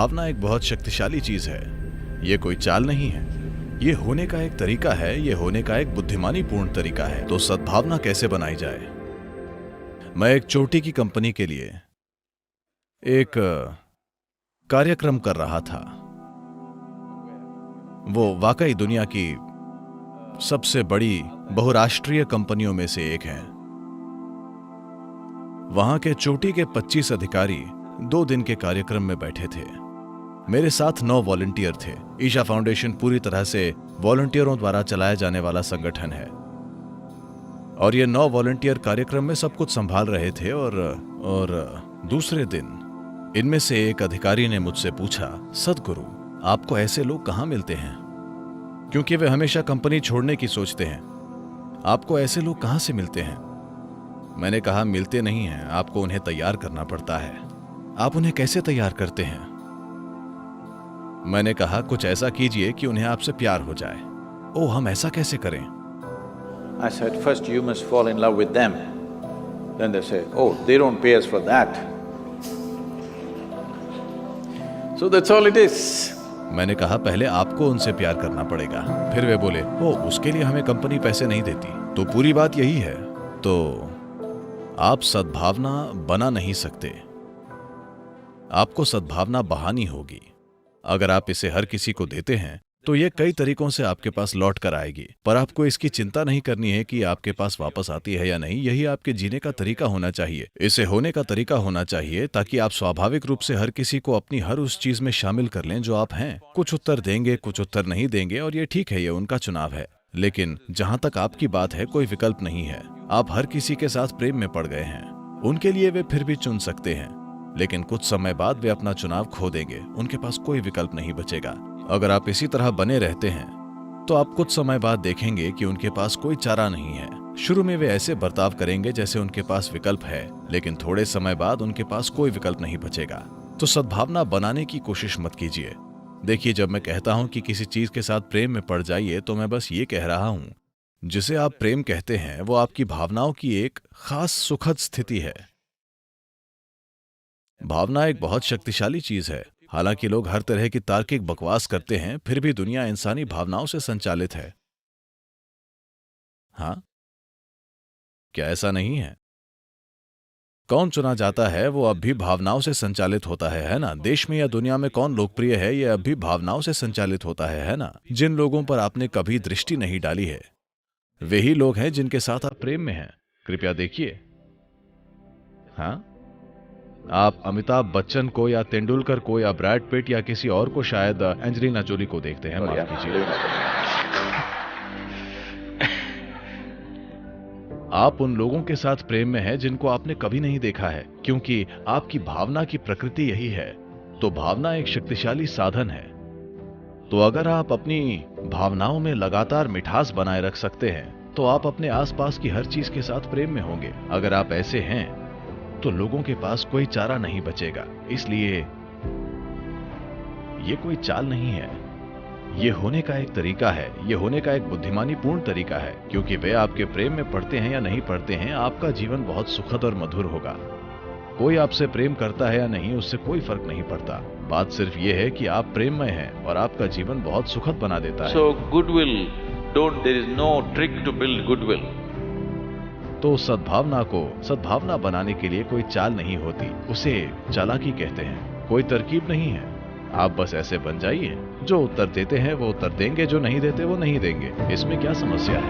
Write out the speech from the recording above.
सद्भावना एक बहुत शक्तिशाली चीज है। ये कोई चाल नहीं है, ये होने का एक तरीका है, ये होने का एक बुद्धिमानी पूर्ण तरीका है। तो सद्भावना कैसे बनाई जाए? मैं एक चोटी की कंपनी के लिए एक कार्यक्रम कर रहा था। वो वाकई दुनिया की सबसे बड़ी बहुराष्ट्रीय कंपनियों में से एक है। वहां के चोटी के 25 अधिकारी 2 दिन के कार्यक्रम में बैठे थे। मेरे साथ 9 वॉलंटियर थे। ईशा फाउंडेशन पूरी तरह से वॉलंटियरों द्वारा चलाया जाने वाला संगठन है और ये 9 वॉलंटियर कार्यक्रम में सब कुछ संभाल रहे थे। और दूसरे दिन इनमें से एक अधिकारी ने मुझसे पूछा, सदगुरु, आपको ऐसे लोग कहां मिलते हैं? क्योंकि वे हमेशा कंपनी छोड़ने की सोचते हैं। आपको ऐसे लोग कहां से मिलते हैं? मैंने कहा, मिलते नहीं हैं, आपको उन्हें तैयार करना पड़ता है। आप उन्हें कैसे तैयार करते हैं? मैंने कहा, कुछ ऐसा कीजिए कि उन्हें आपसे प्यार हो जाए। ओह, हम ऐसा कैसे करें? I said, first you must fall in love with them. Then they say, oh, they don't pay us for that. So that's all it is. मैंने कहा, पहले आपको उनसे प्यार करना पड़ेगा। फिर वे बोले, ओह, उसके लिए हमें कंपनी पैसे नहीं देती। तो पूरी बात यही है। तो आप सद्भावना बना नहीं सकते, आपको सद्भावना बहानी होगी। अगर आप इसे हर किसी को देते हैं तो ये कई तरीकों से आपके पास लौट कर आएगी, पर आपको इसकी चिंता नहीं करनी है कि आपके पास वापस आती है या नहीं। यही आपके जीने का तरीका होना चाहिए, इसे होने का तरीका होना चाहिए, ताकि आप स्वाभाविक रूप से हर किसी को अपनी हर उस चीज में शामिल कर लें जो आप हैं। कुछ उत्तर देंगे, कुछ उत्तर नहीं देंगे, और ये ठीक है, ये उनका चुनाव है। लेकिन जहां तक आपकी बात है, कोई विकल्प नहीं है। आप हर किसी के साथ प्रेम में पड़ गए हैं। उनके लिए वे फिर भी चुन सकते हैं, लेकिन कुछ समय बाद वे अपना चुनाव खो देंगे। उनके पास कोई विकल्प नहीं बचेगा। अगर आप इसी तरह बने रहते हैं तो आप कुछ समय बाद देखेंगे कि उनके पास कोई चारा नहीं है। शुरू में वे ऐसे बर्ताव करेंगे जैसे उनके पास विकल्प है, लेकिन थोड़े समय बाद उनके पास कोई विकल्प नहीं बचेगा। तो सद्भावना बनाने की कोशिश मत कीजिए। देखिए, जब मैं कहता हूं कि किसी चीज के साथ प्रेम में पड़ जाइए, तो मैं बस ये कह रहा हूं, जिसे आप प्रेम कहते हैं वो आपकी भावनाओं की एक खास सुखद स्थिति है। भावना एक बहुत शक्तिशाली चीज है। हालांकि लोग हर तरह की तार्किक बकवास करते हैं, फिर भी दुनिया इंसानी भावनाओं से संचालित है। हाँ, क्या ऐसा नहीं है? कौन चुना जाता है वो अब भी भावनाओं से संचालित होता है ना? देश में या दुनिया में कौन लोकप्रिय है, ये अब भी भावनाओं से संचालित होता है ना? जिन लोगों पर आपने कभी दृष्टि नहीं डाली है, वे ही लोग हैं जिनके साथ आप प्रेम में हैं। कृपया देखिए। हाँ, आप अमिताभ बच्चन को या तेंदुलकर को या ब्रैड पिट या किसी और को, शायद एंजेलिना जोली को देखते हैं। माफ कीजिए। आप उन लोगों के साथ प्रेम में हैं जिनको आपने कभी नहीं देखा है, क्योंकि आपकी भावना की प्रकृति यही है। तो भावना एक शक्तिशाली साधन है। तो अगर आप अपनी भावनाओं में लगातार मिठास बनाए रख सकते हैं, तो आप अपने आसपास की हर चीज के साथ प्रेम में होंगे। अगर आप ऐसे हैं तो लोगों के पास कोई चारा नहीं बचेगा। इसलिए ये कोई चाल नहीं है, ये होने का एक तरीका है, ये होने का एक बुद्धिमानी पूर्ण तरीका है। क्योंकि वे आपके प्रेम में पड़ते हैं या नहीं पड़ते हैं, आपका जीवन बहुत सुखद और मधुर होगा। कोई आपसे प्रेम करता है या नहीं, उससे कोई फर्क नहीं पड़ता। बात सिर्फ ये है कि आप प्रेममय हैं और आपका जीवन बहुत सुखद बना देता है। So goodwill, there is no trick to build goodwill. तो सद्भावना बनाने के लिए कोई चाल नहीं होती, उसे चालाकी कहते हैं। कोई तरकीब नहीं है, आप बस ऐसे बन जाइए। जो उत्तर देते हैं वो उत्तर देंगे, जो नहीं देते वो नहीं देंगे। इसमें क्या समस्या है?